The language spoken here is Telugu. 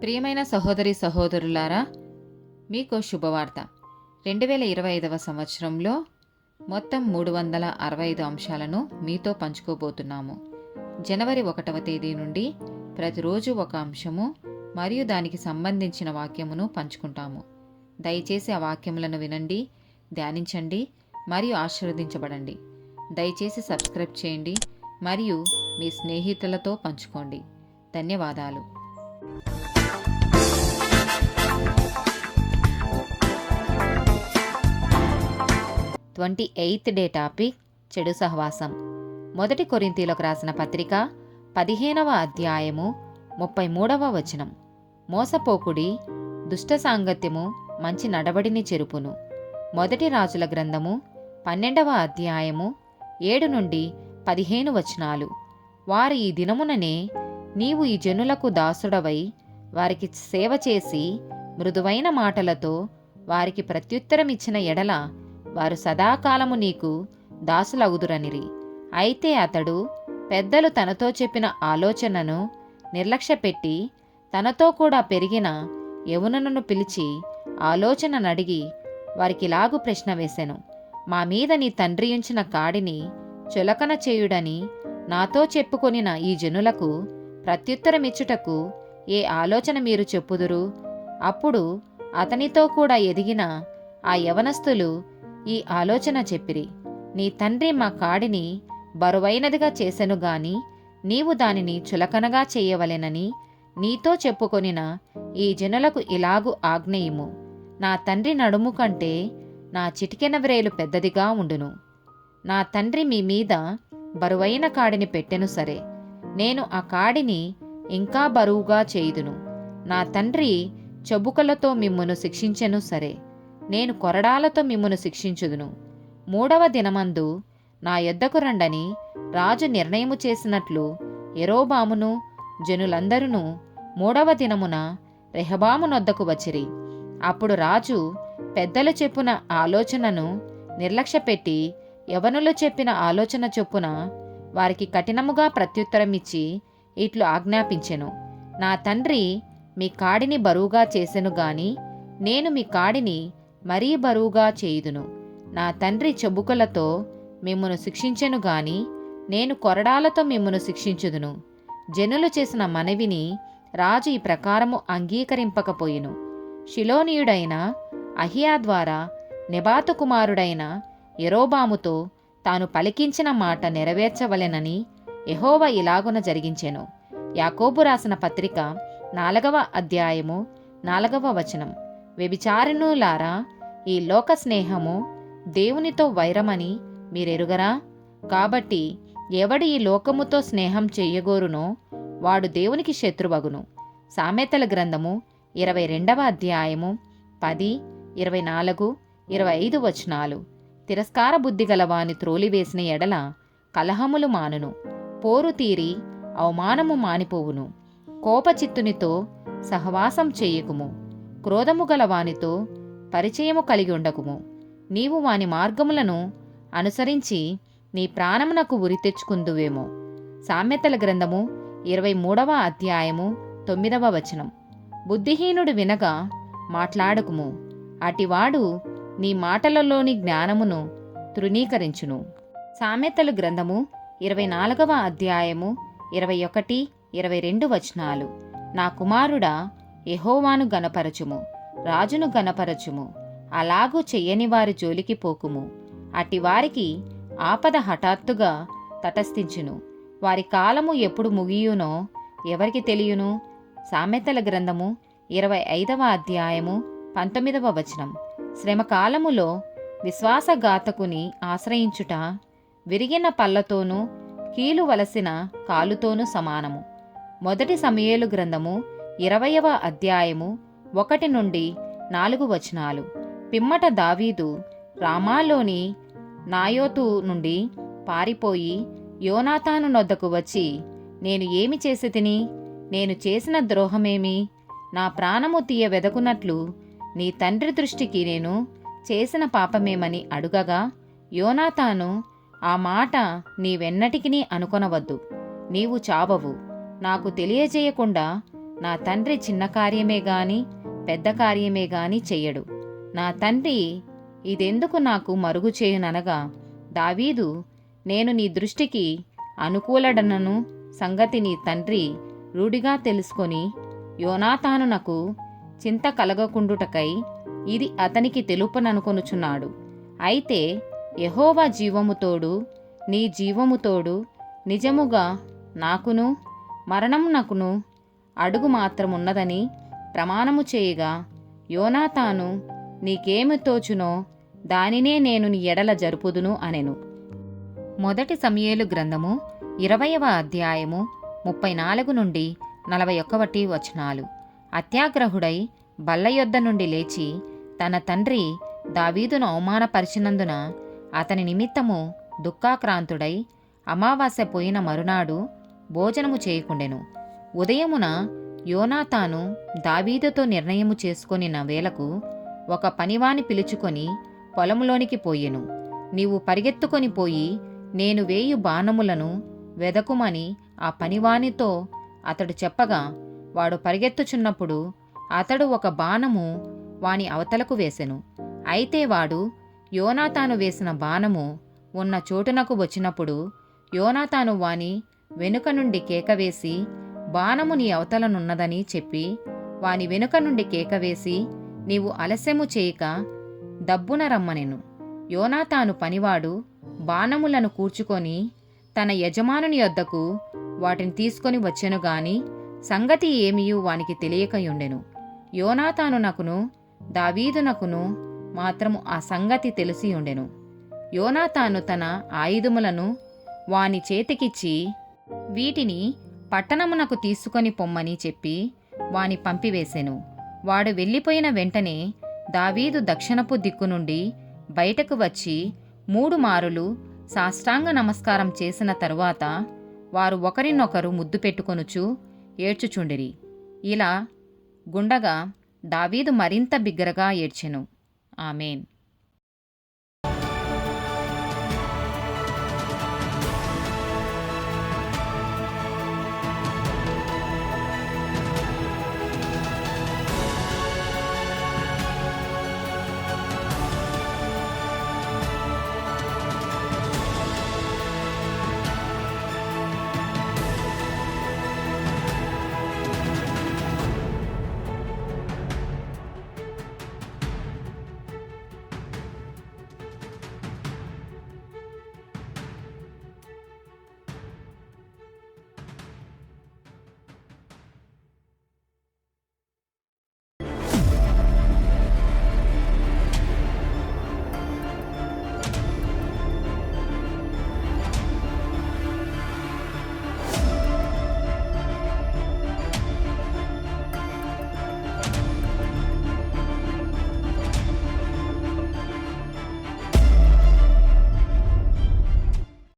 ప్రియమైన సహోదరి సహోదరులారా, మీకు శుభవార్త. 2025వ సంవత్సరంలో మొత్తం 365 అంశాలను మీతో పంచుకోబోతున్నాము. జనవరి 1వ తేదీ నుండి ప్రతిరోజు ఒక అంశము మరియు దానికి సంబంధించిన వాక్యమును పంచుకుంటాము. దయచేసి ఆ వాక్యములను వినండి, ధ్యానించండి మరియు ఆశీర్వదించబడండి. దయచేసి సబ్స్క్రైబ్ చేయండి మరియు మీ స్నేహితులతో పంచుకోండి. ధన్యవాదాలు. 28th డే టాపిక్ చెడు సహవాసం. మొదటి కొరింథీయులకు రాసిన పత్రిక 15వ అధ్యాయము 33వ వచనం. మోసపోకుడి, దుష్ట సాంగత్యము మంచి నడవడిని చెరుపును. మొదటి రాజుల గ్రంథము 12వ అధ్యాయము 7 నుండి 15 వచనాలు. వారు ఈ దినముననే నీవు ఈ జనులకు దాసుడవై వారికి సేవ చేసి మృదువైన మాటలతో వారికి ప్రత్యుత్తరమిచ్చిన ఎడల వారు సదాకాలము నీకు దాసులగుదురనిరి. అయితే అతడు పెద్దలు తనతో చెప్పిన ఆలోచనను నిర్లక్ష్యపెట్టి తనతో కూడా పెరిగిన యవనులను పిలిచి ఆలోచననడిగి వారికిలాగు ప్రశ్న వేసెను. మా మీద నీ తండ్రి ఉంచిన కాడిని చులకన చేయుడని నాతో చెప్పుకొనిన ఈ జనులకు ప్రత్యుత్తరమిచ్చుటకు ఏ ఆలోచన మీరు చెప్పుదురు? అప్పుడు అతనితో కూడా ఎదిగిన ఆ యవనస్తులు ఈ ఆలోచన చెప్పిరి. నీ తండ్రి మా కాడిని బరువైనదిగా చేసెను గాని నీవు దానిని చులకనగా చేయవలెనని నీతో చెప్పుకొనిన ఈ జనులకు ఇలాగు ఆజ్ఞయిము. నా తండ్రి నడుము కంటే నా చిటికెన వ్రేలు పెద్దదిగా ఉండును. నా తండ్రి మీ మీద బరువైన కాడిని పెట్టెను సరే, నేను ఆ కాడిని ఇంకా బరువుగా చేయుదును. నా తండ్రి చెబుకలతో మిమ్మును శిక్షించెను సరే, నేను కొరడాలతో మిమ్మును శిక్షించుదును. 3వ దినమందు నా యొద్దకు రండని రాజు నిర్ణయము చేసినట్లు యెరోబామును జనులందరూ 3వ దినమున రెహబాము నొద్దకు వచ్చిరి. అప్పుడు రాజు పెద్దలు చెప్పున ఆలోచనను నిర్లక్ష్యపెట్టి యవనులు చెప్పిన ఆలోచన చొప్పున వారికి కఠినముగా ప్రత్యుత్తరమిచ్చి ఇట్లు ఆజ్ఞాపించెను. నా తండ్రి మీ కాడిని బరువుగా చేసెను గాని నేను మీ కాడిని మరీ బరువుగా చేయుదును. నా తండ్రి చెబుకలతో మిమ్మును శిక్షించెను గాని నేను కొరడాలతో మిమ్మును శిక్షించుదును. జనులు చేసిన మనవిని రాజు ఈ ప్రకారము అంగీకరింపకపోయిను. షిలోనీయుడైన అహియా ద్వారా నెబాతు కుమారుడైన యెరోబాముతో తాను పలికించిన మాట నెరవేర్చవలెనని యెహోవా ఇలాగున జరిగించెను. యాకోబు రాసిన పత్రిక 4వ అధ్యాయము 4వ వచనం. వ్యభిచారిణులారా, ఈ లోక స్నేహము దేవునితో వైరమని మీరెరుగరా? కాబట్టి ఎవడు ఈ లోకముతో స్నేహం చెయ్యగోరునో వాడు దేవునికి శత్రువగును. సామెతల గ్రంథము 22వ అధ్యాయము 10, 24, 25 వచనాలు. తిరస్కార బుద్ధి గలవాని త్రోలివేసిన ఎడల కలహములు మానును, పోరు తీరి అవమానము మానిపోవును. కోపచిత్తునితో సహవాసం చెయ్యకుము, క్రోధము గల వానితో పరిచయము కలిగి ఉండకుము. నీవు వాని మార్గములను అనుసరించి నీ ప్రాణమునకు ఉరి తెచ్చుకుందువేమో. సామెతల గ్రంథము 23వ అధ్యాయము 9వ వచనం. బుద్ధిహీనుడు వినగా మాట్లాడకుము, అటివాడు నీ మాటలలోని జ్ఞానమును తృణీకరించును. సామెతలు గ్రంథము 24వ అధ్యాయము 21, 22 వచనాలు. నా కుమారుడా, యెహోవాను గనపరచుము, రాజును గనపరచుము. అలాగూ చెయ్యని వారి జోలికి పోకుము. అటివారికి ఆపద హఠాత్తుగా తటస్థించును. వారి కాలము ఎప్పుడు ముగియునో ఎవరికి తెలియను. సామెతల గ్రంథము 25వ అధ్యాయము 19వ వచనం. శ్రమకాలములో విశ్వాసఘాతకుని ఆశ్రయించుట విరిగిన పళ్ళతోనూ కీలు వలసిన కాలుతోనూ సమానము. మొదటి సమూయేలు గ్రంథము 20వ అధ్యాయము 1 నుండి 4 వచనాలు. పిమ్మట దావీదు రామాలోని నాయోతు నుండి పారిపోయి యోనాతాను నొద్దకు వచ్చి, నేను ఏమి చేసి తిని? నేను చేసిన ద్రోహమేమి? నా ప్రాణము తీయ వెదకున్నట్లు నీ తండ్రి దృష్టికి నేను చేసిన పాపమేమని అడుగగా, యోనాతాను, ఆ మాట నీవెన్నటికినీ అనుకొనవద్దు, నీవు చావవు. నాకు తెలియజేయకుండా నా తండ్రి చిన్న కార్యమే గాని పెద్ద కార్యమే గాని చెయ్యడు. నా తండ్రి ఇదెందుకు నాకు మరుగు చేయుననగా, దావీదు, నేను నీ దృష్టికి అనుకూలడనను సంగతి నీ తండ్రి రూఢిగా తెలుసుకొని యోనాతానునకు చింత కలగకుండుటకై ఇది అతనికి తెలుపననుకొనుచున్నాడు. అయితే యెహోవా జీవము తోడు నీ జీవము తోడు నిజముగా నాకును మరణమునకును అడుగు మాత్రమున్నదని ప్రమాణము చేయగా, యోనాతాను నీకేమి తోచునో దానినే నేను నీ ఎడల జరుపుదును అనెను. మొదటి సమూయేలు గ్రంథము 20వ అధ్యాయము 34 నుండి 41 వచనాలు. అత్యాగ్రహుడై బల్ల యొద్ద నుండి లేచి తన తండ్రి దావీదును అవమానపరిచినందున అతని నిమిత్తము దుఃఖాక్రాంతుడై అమావాస్య పోయిన మరునాడు భోజనము చేయకుండెను. ఉదయమున యోనాతాను దావీదుతో నిర్ణయము చేసుకొనిన వేళకు ఒక పనివాని పిలుచుకొని పొలములోనికి పోయెను. నీవు పరిగెత్తుకొని పోయి నేను వేయు బాణములను వెదకుమని ఆ పనివానితో అతడు చెప్పగా, వాడు పరిగెత్తుచున్నప్పుడు అతడు ఒక బాణము వాని అవతలకు వేసెను. అయితే వాడు యోనాతాను వేసిన బాణము ఉన్న చోటునకు వచ్చినప్పుడు యోనాతాను వాని వెనుక నుండి కేకవేసి, బాణము నీ అవతలనున్నదని చెప్పి వాని వెనుక నుండి కేకవేసి, నీవు ఆలస్యము చేయక దబ్బున రమ్మనెను. యోనాతాను పనివాడు బాణములను కూర్చుకొని తన యజమానుని యొద్దకు వాటిని తీసుకొని వచ్చెను గాని సంగతి ఏమియూ వానికి తెలియకయుండెను. యోనాతానునకును దావీదునకును మాత్రము ఆ సంగతి తెలిసియుండెను. యోనాతాను తన ఆయుధములను వాని చేతికిచ్చి, వీటిని పట్టణమునకు తీసుకొని పొమ్మని చెప్పి వాని పంపివేసెను. వాడు వెళ్ళిపోయిన వెంటనే దావీదు దక్షిణపు దిక్కు నుండి బయటకు వచ్చి 3 మారులు సాష్టాంగ నమస్కారం చేసిన తరువాత వారు ఒకరినొకరు ముద్దు పెట్టుకొనుచు ఏడ్చుచుండిరి. ఇలా గుండగా దావీదు మరింత బిగ్గరగా ఏడ్చెను. ఆమేన్.